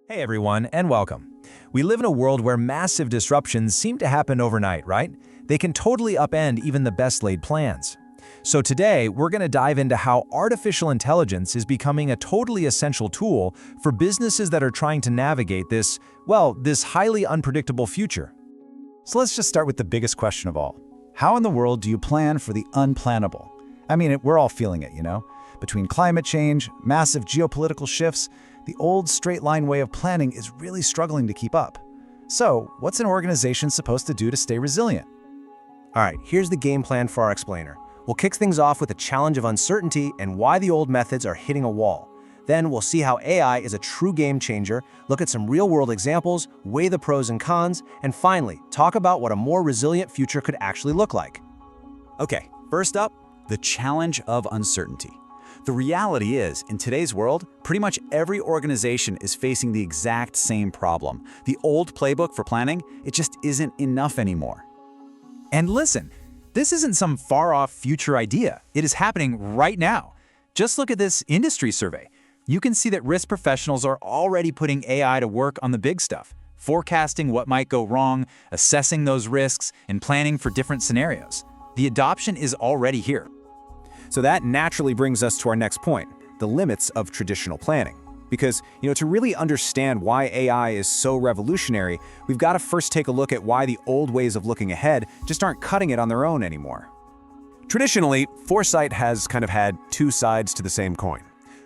Hey everyone, and welcome. We live in a world where massive disruptions seem to happen overnight, right? They can totally upend even the best laid plans. So today, we're going to dive into how artificial intelligence is becoming a totally essential tool for businesses that are trying to navigate this highly unpredictable future. So let's just start with the biggest question of all. How in the world do you plan for the unplannable? I mean, we're all feeling it, Between climate change, massive geopolitical shifts, the old straight-line way of planning is really struggling to keep up. So, what's an organization supposed to do to stay resilient? All right, here's the game plan for our explainer. We'll kick things off with a challenge of uncertainty and why the old methods are hitting a wall. Then we'll see how AI is a true game changer, look at some real-world examples, weigh the pros and cons, and finally, talk about what a more resilient future could actually look like. Okay, first up, the challenge of uncertainty. The reality is, in today's world, pretty much every organization is facing the exact same problem. The old playbook for planning, it just isn't enough anymore. And listen, this isn't some far-off future idea. It is happening right now. Just look at this industry survey. You can see that risk professionals are already putting AI to work on the big stuff, forecasting what might go wrong, assessing those risks, and planning for different scenarios. The adoption is already here. So that naturally brings us to our next point, the limits of traditional planning. Because, to really understand why AI is so revolutionary, we've got to first take a look at why the old ways of looking ahead just aren't cutting it on their own anymore. Traditionally, foresight has kind of had two sides to the same coin.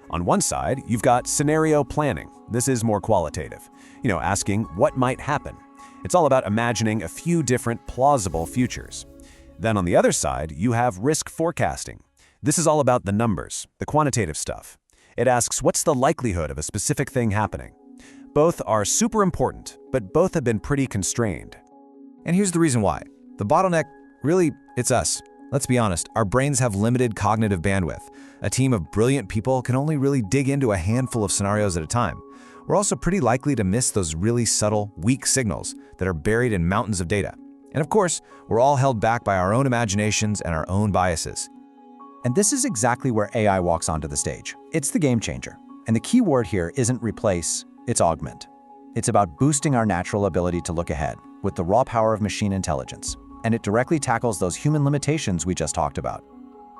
On one side, you've got scenario planning. This is more qualitative, asking what might happen. It's all about imagining a few different plausible futures. Then on the other side, you have risk forecasting. This is all about the numbers, the quantitative stuff. It asks, what's the likelihood of a specific thing happening? Both are super important, but both have been pretty constrained. And here's the reason why. The bottleneck, really, it's us. Let's be honest, our brains have limited cognitive bandwidth. A team of brilliant people can only really dig into a handful of scenarios at a time. We're also pretty likely to miss those really subtle, weak signals that are buried in mountains of data. And of course, we're all held back by our own imaginations and our own biases. And this is exactly where AI walks onto the stage. It's the game changer. And the key word here isn't replace, it's augment. It's about boosting our natural ability to look ahead with the raw power of machine intelligence. And it directly tackles those human limitations we just talked about.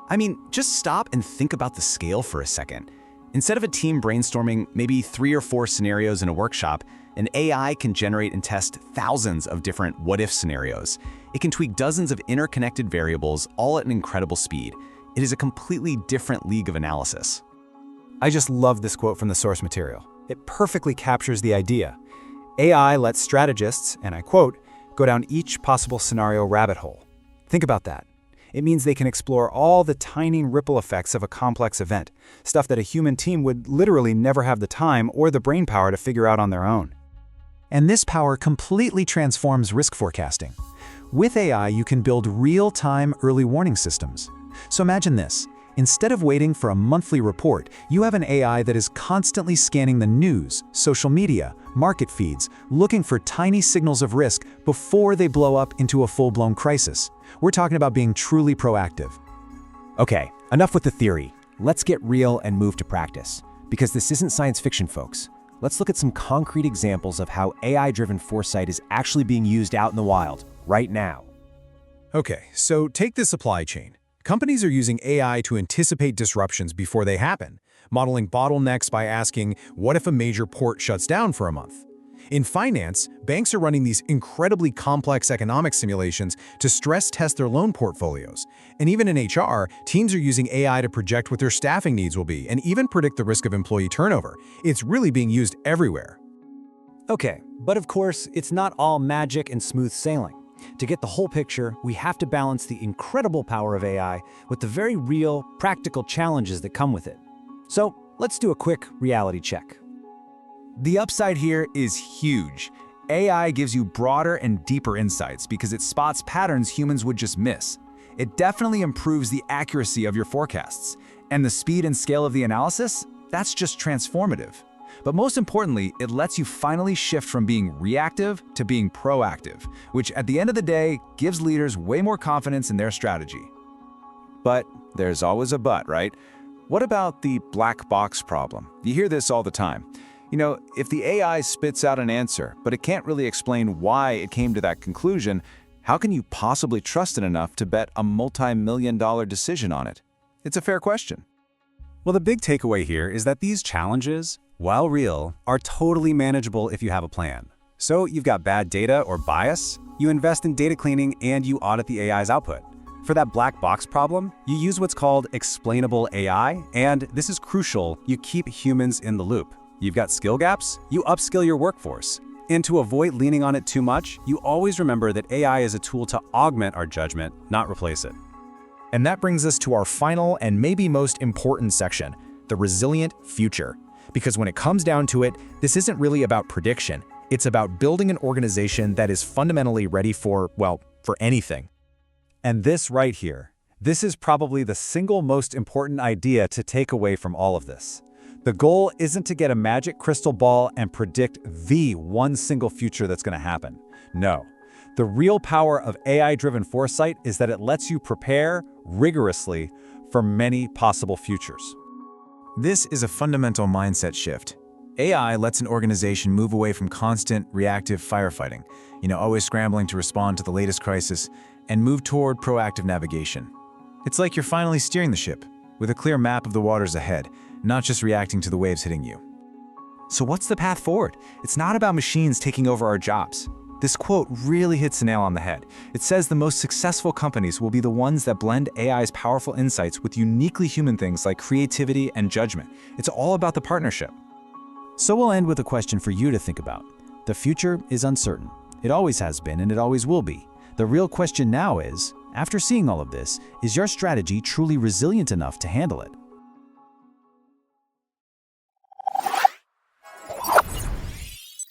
I mean, just stop and think about the scale for a second. Instead of a team brainstorming maybe 3 or 4 scenarios in a workshop, an AI can generate and test thousands of different what-if scenarios. It can tweak dozens of interconnected variables all at an incredible speed. It is a completely different league of analysis. I just love this quote from the source material. It perfectly captures the idea. AI lets strategists, and I quote, go down each possible scenario rabbit hole. Think about that. It means they can explore all the tiny ripple effects of a complex event, stuff that a human team would literally never have the time or the brainpower to figure out on their own. And this power completely transforms risk forecasting. With AI, you can build real-time early warning systems. So imagine this. Instead of waiting for a monthly report, you have an AI that is constantly scanning the news, social media, market feeds, looking for tiny signals of risk before they blow up into a full-blown crisis. We're talking about being truly proactive. Okay, enough with the theory. Let's get real and move to practice. Because this isn't science fiction, folks. Let's look at some concrete examples of how AI-driven foresight is actually being used out in the wild, right now. Okay, so take the supply chain. Companies are using AI to anticipate disruptions before they happen, modeling bottlenecks by asking, what if a major port shuts down for a month? In finance, banks are running these incredibly complex economic simulations to stress test their loan portfolios. And even in HR, teams are using AI to project what their staffing needs will be and even predict the risk of employee turnover. It's really being used everywhere. Okay, but of course, it's not all magic and smooth sailing. To get the whole picture, we have to balance the incredible power of AI with the very real, practical challenges that come with it. So let's do a quick reality check. The upside here is huge. AI gives you broader and deeper insights because it spots patterns humans would just miss. It definitely improves the accuracy of your forecasts. And the speed and scale of the analysis, that's just transformative. But most importantly, it lets you finally shift from being reactive to being proactive, which at the end of the day gives leaders way more confidence in their strategy. But there's always a but, right? What about the black box problem? You hear this all the time. If the AI spits out an answer, but it can't really explain why it came to that conclusion, how can you possibly trust it enough to bet a multi-million-dollar decision on it? It's a fair question. Well, the big takeaway here is that these challenges, while real, are totally manageable if you have a plan. So you've got bad data or bias, you invest in data cleaning and you audit the AI's output. For that black box problem, you use what's called explainable AI, and this is crucial, you keep humans in the loop. You've got skill gaps, you upskill your workforce. And to avoid leaning on it too much, you always remember that AI is a tool to augment our judgment, not replace it. And that brings us to our final and maybe most important section, the resilient future. Because when it comes down to it, this isn't really about prediction. It's about building an organization that is fundamentally ready for anything. And this right here, this is probably the single most important idea to take away from all of this. The goal isn't to get a magic crystal ball and predict the one single future that's going to happen. No. The real power of AI-driven foresight is that it lets you prepare rigorously for many possible futures. This is a fundamental mindset shift. AI lets an organization move away from constant, reactive firefighting, always scrambling to respond to the latest crisis, and move toward proactive navigation. It's like you're finally steering the ship, with a clear map of the waters ahead, not just reacting to the waves hitting you. So what's the path forward? It's not about machines taking over our jobs. This quote really hits the nail on the head. It says the most successful companies will be the ones that blend AI's powerful insights with uniquely human things like creativity and judgment. It's all about the partnership. So we'll end with a question for you to think about. The future is uncertain. It always has been and it always will be. The real question now is, after seeing all of this, is your strategy truly resilient enough to handle it?